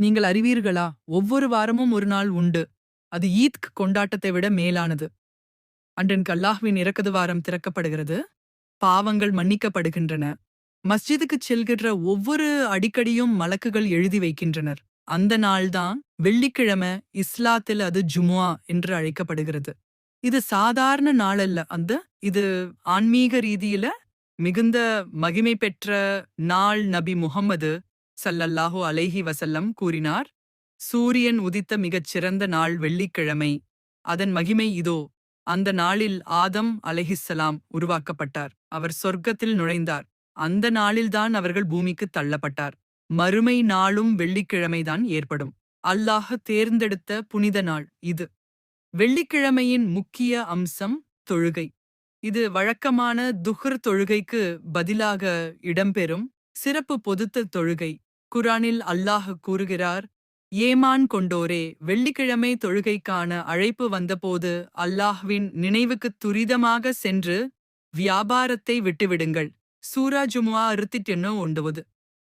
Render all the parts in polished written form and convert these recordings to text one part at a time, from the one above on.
நீங்கள் அறிவீர்களா, ஒவ்வொரு வாரமும் ஒரு நாள் உண்டு. அது ஈத்க் கொண்டாட்டத்தை விட மேலானது. அன்றன் அல்லாஹ்வின் இரக்கது வாரம் திறக்கப்படுகிறது. பாவங்கள் மன்னிக்கப்படுகின்றன. மஸ்ஜிதுக்குச் செல்கின்ற ஒவ்வொரு அடிக்கடியும் மலக்குகள் எழுதி வைக்கின்றனர். அந்த நாள்தான் வெள்ளிக்கிழமை. இஸ்லாத்தில் அது ஜுமுஆ என்று அழைக்கப்படுகிறது. இது சாதாரண நாளல்ல. இது ஆன்மீக ரீதியில மிகுந்த மகிமை பெற்ற நாள். நபி முஹம்மது ஸல்லல்லாஹு அலைஹி வஸல்லம் கூறினார், சூரியன் உதித்த மிகச் சிறந்த நாள் வெள்ளிக்கிழமை. அதன் மகிமை இதோ. அந்த நாளில் ஆதம் அலைஹிஸ்ஸலாம் உருவாக்கப்பட்டார். அவர் சொர்க்கத்தில் நுழைந்தார். அந்த நாளில்தான் அவர்கள் பூமிக்குத் தள்ளப்பட்டார். மறுமை நாளும் வெள்ளிக்கிழமைதான் ஏற்படும். அல்லாஹ் தேர்ந்தெடுத்த புனித நாள் இது. வெள்ளிக்கிழமையின் முக்கிய அம்சம் தொழுகை. இது வழக்கமான துஹ்ர் தொழுகைக்கு பதிலாக இடம்பெறும் சிறப்பு பொதுத்த தொழுகை. குரானில் அல்லாஹ் கூறுகிறார், ஏமான் கொண்டோரே, வெள்ளிக்கிழமை தொழுகைக்கான அழைப்பு வந்தபோது அல்லாஹ்வின் நினைவுக்குத் துரிதமாக சென்று வியாபாரத்தை விட்டுவிடுங்கள். சூரா ஜுமுஆ 69.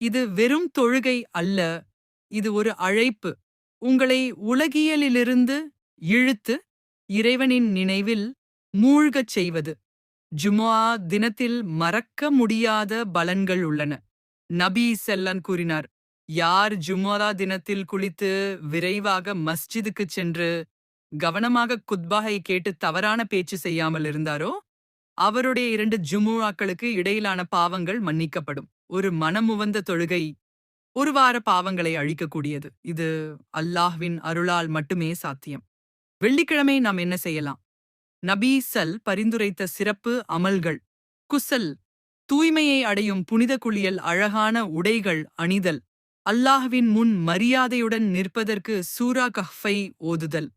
இது வெறும் தொழுகை அல்ல, இது ஒரு அழைப்பு. உங்களை உலகியலிலிருந்து இழுத்து இறைவனின் நினைவில் மூழ்கச் செய்வது. ஜுமுஆ தினத்தில் மறக்க முடியாத பலன்கள் உள்ளன. நபி ஸல்லல்லாஹு கூறினார், யார் ஜுமுஆ தினத்தில் குளித்து விரைவாக மஸ்ஜிதுக்குச் சென்று கவனமாக குத்பாவை கேட்டு தவறான பேச்சு செய்யாமல் இருந்தாரோ, அவருடைய 2 ஜுமுஆக்களுக்கு இடையிலான பாவங்கள் மன்னிக்கப்படும். ஒரு மனமுவந்த தொழுகை ஒரு வார பாவங்களை அழிக்கக்கூடியது. இது அல்லாஹ்வின் அருளால் மட்டுமே சாத்தியம். வெள்ளிக்கிழமை நாம் என்ன செய்யலாம்? நபி பரிந்துரைத்த சிறப்பு அமல்கள். குசல், தூய்மையை அடையும் புனித குளியல், அழகான உடைகள் அணிதல், அல்லாஹ்வின் முன் மரியாதையுடன் நிற்பதற்கு சூரா கஹ்ஃபை ஓதுதல்.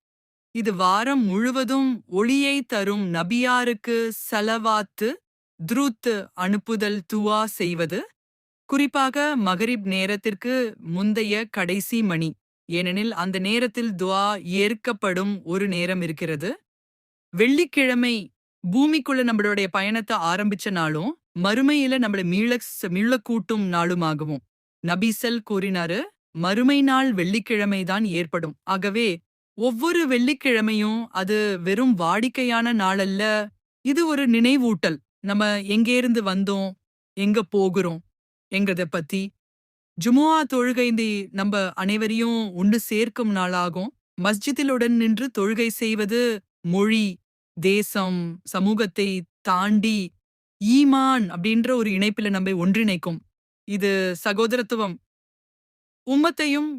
இது வாரம் முழுவதும் ஒளியை தரும் நபியாருக்கு ஸலவாத்து துரூத் அனுப்புதல், துஆ செய்வது. குறிப்பாக மகரிப் நேரத்திற்கு முந்தைய கடைசி மணி. ஏனெனில் அந்த நேரத்தில் துஆ ஏற்கப்படும் ஒரு நேரம் இருக்கிறது. வெள்ளிக்கிழமை பூமிக்குள்ள நம்மளுடைய பயணத்தை ஆரம்பிச்ச நாளும், மறுமையில நம்மள மீள கூட்டும் நாளுமாகவும் நபிசல் கூறினாரு. மறுமை நாள் வெள்ளிக்கிழமைதான் ஏற்படும். ஆகவே ஒவ்வொரு வெள்ளிக்கிழமையும் அது வெறும் வாடிக்கையான நாளல்ல, இது ஒரு நினைவூட்டல். நம்ம எங்கேருந்து வந்தோம், எங்க போகிறோம் என்கிறத பத்தி. ஜுமுஆ தொழுகை நம்ம அனைவரையும் ஒன்று சேர்க்கும் நாளாகும். மஸ்ஜிதிலுடன் நின்று தொழுகை செய்வது மொழி, தேசம், சமூகத்தை தாண்டி ஈமான் அப்படின்ற ஒரு இணைப்பில நம்மை ஒன்றிணைக்கும். இது சகோதரத்துவம், உம்மத்தையும்